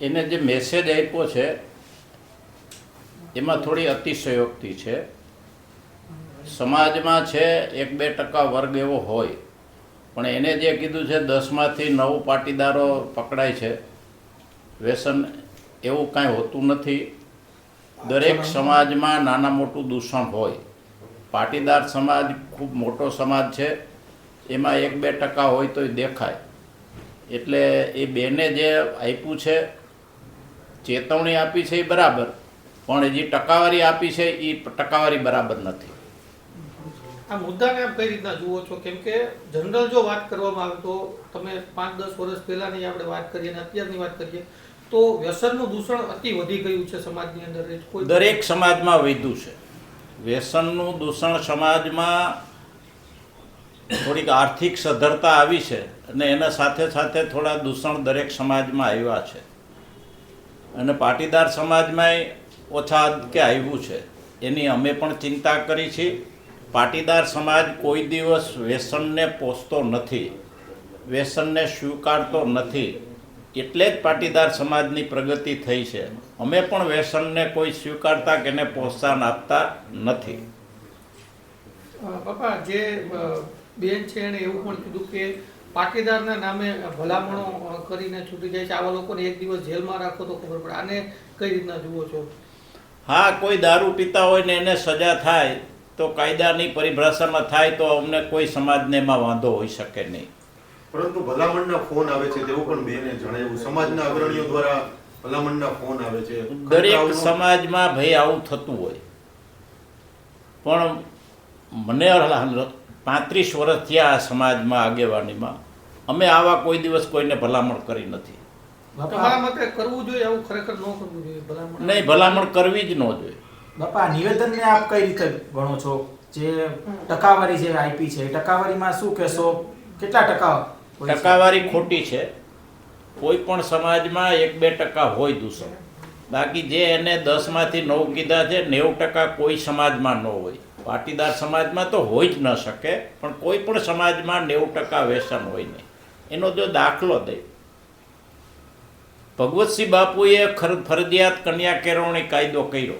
એને જે મેસેજ આપ્યો છે એમાં થોડી અતિશયોક્તિ છે. સમાજમાં છે 1-2% વર્ગ એવો હોય, પણ એને જે કીધું છે 10માંથી 9 પાટીદારો પકડાય છે વ્યસન, એવું કાંઈ હોતું નથી. દરેક સમાજમાં નાના મોટું દૂષણ હોય. પાટીદાર સમાજ ખૂબ મોટો સમાજ છે, એમાં 1-2% હોય તોય દેખાય. એટલે એ બેને જે આપ્યું છે, ચેતવણી આપી છે એ બરાબર, પણ હજી ટકાવારી આપી છે એ ટકાવારી બરાબર નથી. આ મુદ્દાને આપ કઈ રીતના જુઓ છો? કેમ કે જનરલ જો વાત કરવામાં આવે તો તમે 5-10 વર્ષ પહેલાની આપણે વાત કરીએ અને અત્યારની વાત કરીએ તો વ્યસનનું દૂષણ અતિ વધી ગયું છે સમાજની અંદર. દરેક સમાજમાં વધ્યું છે વ્યસનનું દૂષણ. સમાજમાં થોડીક આર્થિક સદ્ધરતા આવી છે અને એના સાથે સાથે થોડા દૂષણ દરેક સમાજમાં આવ્યા છે, અને પાટીદાર સમાજમાંય ઓછા કે આવ્યું છે. એની અમે પણ ચિંતા કરી છે. પાટીદાર સમાજ કોઈ દિવસ વ્યસનને પોષતો નથી, વ્યસનને સ્વીકારતો નથી, એટલે જ પાટીદાર સમાજની પ્રગતિ થઈ છે. અમે પણ વ્યસનને કોઈ સ્વીકારતા કે એને પ્રોત્સાહન આપતા નથી. બાપા, જે બેન છે એણે એવું પણ કીધું કે પાટીદારના નામે ભલામણો કરીને છૂટી જાય છે, આવા લોકોને એક દિવસ જેલમાં રાખો તો ખબર પડે. આને કઈ રીતના જુઓ છો? હા, કોઈ દારૂ પીતા હોય ને એને સજા થાય તો કાયદાની પરિભાષામાં થાય તો અમને કોઈ સમાજને એમાં વાંધો હોઈ શકે નહીં. પરંતુ ભલામણના ફોન આવે છે તેવું પણ બેને જણાવ્યું. સમાજના અગ્રણીઓ દ્વારા ભલામણના ફોન આવે છે. દરેક સમાજમાં ભાઈ આવું થતું હોય, પણ મને 35 વર્ષ થયા આ સમાજમાં આગેવાનીમાં, અમે આવા કોઈ દિવસ કોઈને ભલામણ કરી નથી. તમારા મતે કરવું જોઈએ આવું? ખરેખર ન કરવું જોઈએ ભલામણ? નહીં, ભલામણ કરવી જ ન જોઈએ. બાપા, નિવેદનને આપ કઈ રીતે ગણો છો? જે ટકાવારી જે આપી છે, ટકાવારીમાં શું કહેશો? કેટલા ટકા? ટકાવારી ખોટી છે. કોઈ પણ સમાજમાં 1-2% હોય દૂષણ, બાકી જે એને 10માંથી 9 કીધા છે 90% કોઈ સમાજમાં ન હોય. પાટીદાર સમાજમાં તો હોય જ ન શકે, પણ કોઈ પણ સમાજમાં 90% વ્યસન હોય નહીં. એનો જો દાખલો દે, ભગવતસિંહ બાપુએ ફરજિયાત કન્યા કેળવણી કાયદો કર્યો.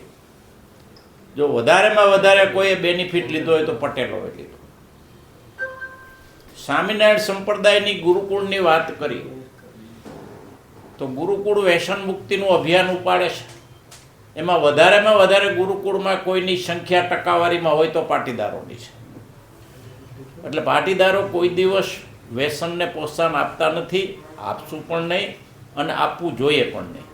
જો વધારેમાં વધારે કોઈએ બેનિફિટ લીધો હોય તો પટેલોએ લીધો. સ્વામિનારાયણ સંપ્રદાયની ગુરુકુળની વાત કરી તો ગુરુકુળ વ્યસન મુક્તિનું અભિયાન ઉપાડે છે. એમાં વધારેમાં વધારે ગુરુકુળમાં કોઈની સંખ્યા ટકાવારીમાં હોય તો પાટીદારોની છે. એટલે પાટીદારો કોઈ દિવસ વ્યસનને પ્રોત્સાહન આપતા નથી, આપશું પણ નહીં અને આપવું જોઈએ પણ નહીં.